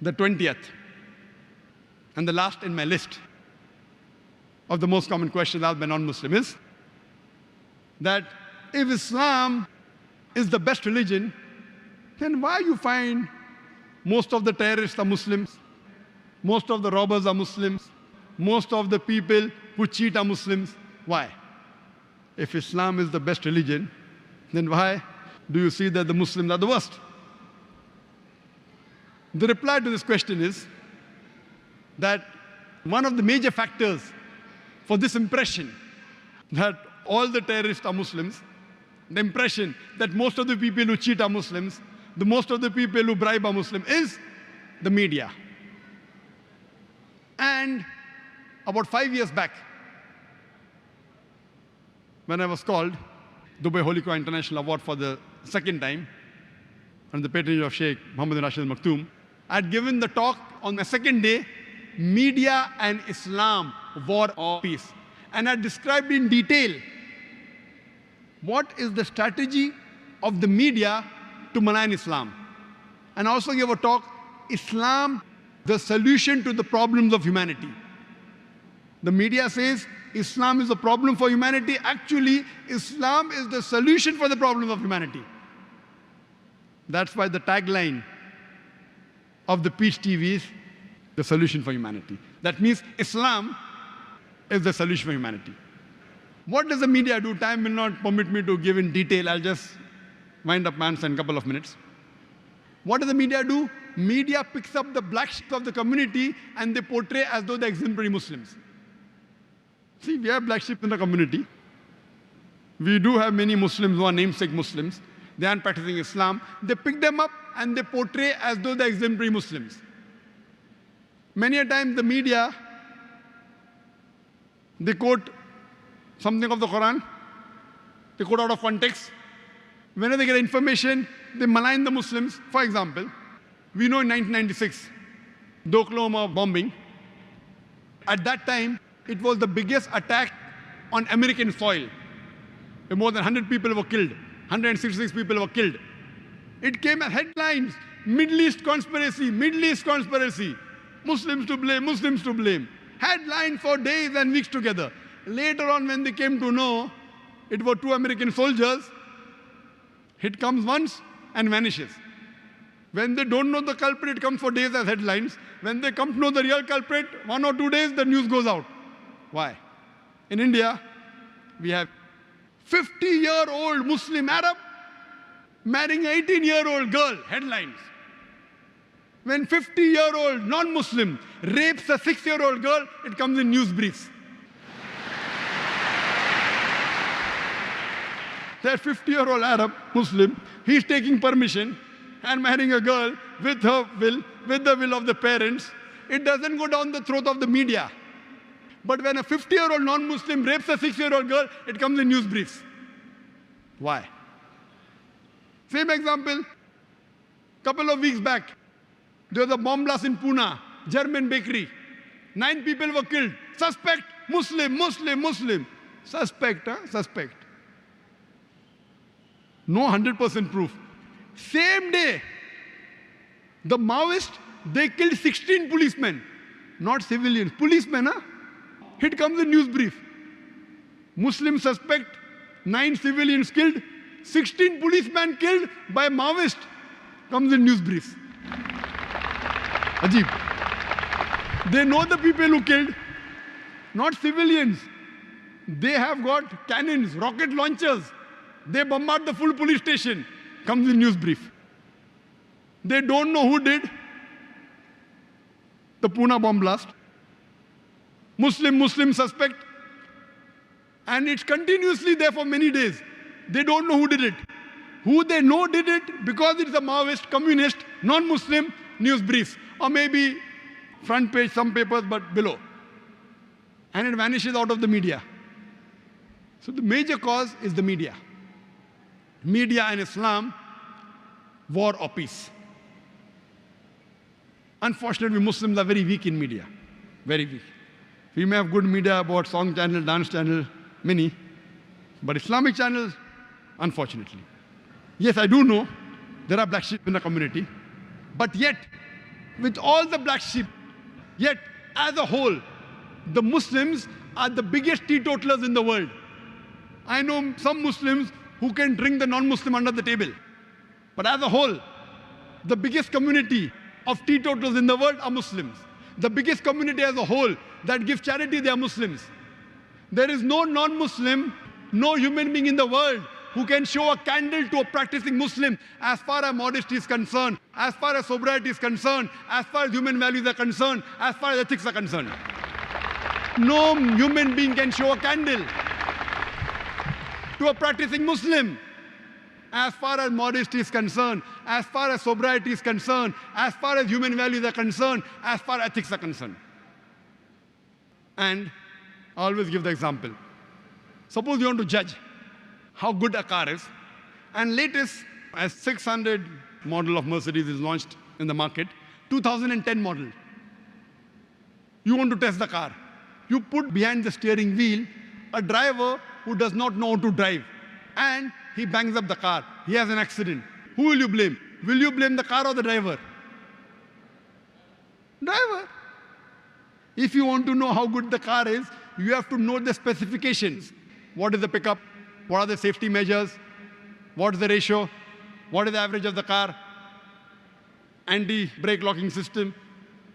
The 20th, and the last in my list of the most common questions asked by non-Muslim is that if Islam is the best religion, then why you find most of the terrorists are Muslims, most of the robbers are Muslims, most of the people who cheat are Muslims? Why? If Islam is the best religion, then why do you see that the Muslims are the worst? The reply to this question is that one of the major factors for this impression that all the terrorists are Muslims, the impression that most of the people who cheat are Muslims, the most of the people who bribe are Muslim, is the media. And about 5 years back, when I was called Dubai Holy Quran International Award for the second time, under the patronage of Sheikh Muhammad bin Rashid Al Maktoum, I had given the talk on the second day, Media and Islam, War or Peace. And I described in detail what is the strategy of the media to malign Islam. And I also gave a talk, Islam, the solution to the problems of humanity. The media says Islam is a problem for humanity. Actually, Islam is the solution for the problems of humanity. That's why the tagline of the Peace TV is the solution for humanity. That means Islam is the solution for humanity. What does the media do? Time will not permit me to give in detail. I'll just wind up my answer in a couple of minutes. What does the media do? Media picks up the black sheep of the community and they portray as though they're exemplary Muslims. See, we have black sheep in the community. We do have many Muslims who are namesake Muslims. They aren't practicing Islam. They pick them up and they portray as though they're exemplary Muslims. Many a time the media, they quote something of the Quran, they quote out of context. Whenever they get information, they malign the Muslims. For example, we know in 1996, the Oklahoma bombing, at that time, it was the biggest attack on American soil. More than 100 people were killed. 166 people were killed. It came as headlines, Middle East conspiracy, Middle East conspiracy. Muslims to blame, Muslims to blame. Headline for days and weeks together. Later on, when they came to know it were 2 American soldiers, it comes once and vanishes. When they don't know the culprit, it comes for days as headlines. When they come to know the real culprit, 1 or 2 days, the news goes out. Why? In India, we have 50-year-old Muslim Arab marrying an 18-year-old girl, headlines. When 50-year-old non-Muslim rapes a 6-year-old girl, it comes in news briefs. That 50-year-old Arab Muslim, he's taking permission and marrying a girl with her will, with the will of the parents. It doesn't go down the throat of the media. But when a 50-year-old non-Muslim rapes a 6-year-old girl, it comes in news briefs. Why? Same example, couple of weeks back, there was a bomb blast in Pune, German bakery. 9 people were killed. Suspect, Muslim, Muslim, Muslim. Suspect, suspect. No 100% proof. Same day, the Maoists, they killed 16 policemen. Not civilians, policemen, huh? It comes in news brief. Muslim suspect, 9 civilians killed, 16 policemen killed by Maoist. Comes in news briefs. Ajib. They know the people who killed, not civilians. They have got cannons, rocket launchers. They bombard the full police station. Comes in news brief. They don't know who did the Pune bomb blast. Muslim suspect. And it's continuously there for many days. They don't know who did it. Who they know did it because it's a Maoist, communist, non-Muslim, news briefs. Or maybe front page, some papers, but below. And it vanishes out of the media. So the major cause is the media. Media and Islam, war or peace. Unfortunately, Muslims are very weak in media. Very weak. We may have good media about song channel, dance channel, many. But Islamic channels, unfortunately. Yes, I do know there are black sheep in the community. But yet, with all the black sheep. Yet, as a whole, the Muslims are the biggest teetotalers in the world. I know some Muslims who can drink the non-Muslim under the table. But as a whole, the biggest community of teetotalers in the world are Muslims. The biggest community as a whole that gives charity, they are Muslims. There is no non-Muslim, no human being in the world who can show a candle to a practicing Muslim as far as modesty is concerned, as far as sobriety is concerned, as far as human values are concerned, as far as ethics are concerned. No human being can show a candle to a practicing Muslim as far as modesty is concerned, as far as sobriety is concerned, as far as human values are concerned, as far as ethics are concerned. And I always give the example. Suppose you want to judge how good a car is, and latest S600 model of Mercedes is launched in the market, 2010 model. You want to test the car. You put behind the steering wheel a driver who does not know how to drive, and he bangs up the car. He has an accident. Who will you blame? Will you blame the car or the driver? Driver. If you want to know how good the car is, you have to know the specifications. What is the pickup? What are the safety measures? What is the ratio? What is the average of the car? Anti-brake locking system.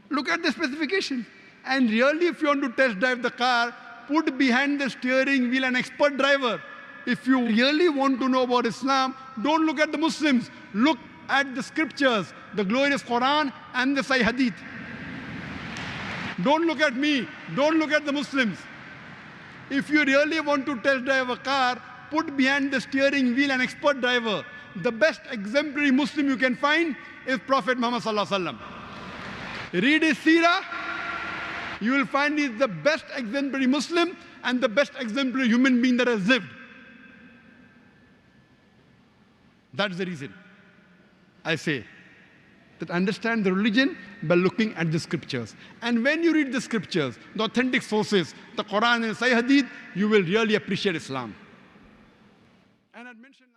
Look at the specifications. And really, if you want to test drive the car, put behind the steering wheel an expert driver. If you really want to know about Islam, don't look at the Muslims. Look at the scriptures, the glorious Quran and the Sahih Hadith. Don't look at me. Don't look at the Muslims. If you really want to test drive a car, put behind the steering wheel an expert driver. The best exemplary Muslim you can find is Prophet Muhammad Sallallahu Alaihi Wasallam. Read his seerah. You will find he's the best exemplary Muslim and the best exemplary human being that has lived. That's the reason I say that understand the religion by looking at the scriptures. And when you read the scriptures, the authentic sources, the Quran and Sahih Hadith, you will really appreciate Islam. And I'd mentioned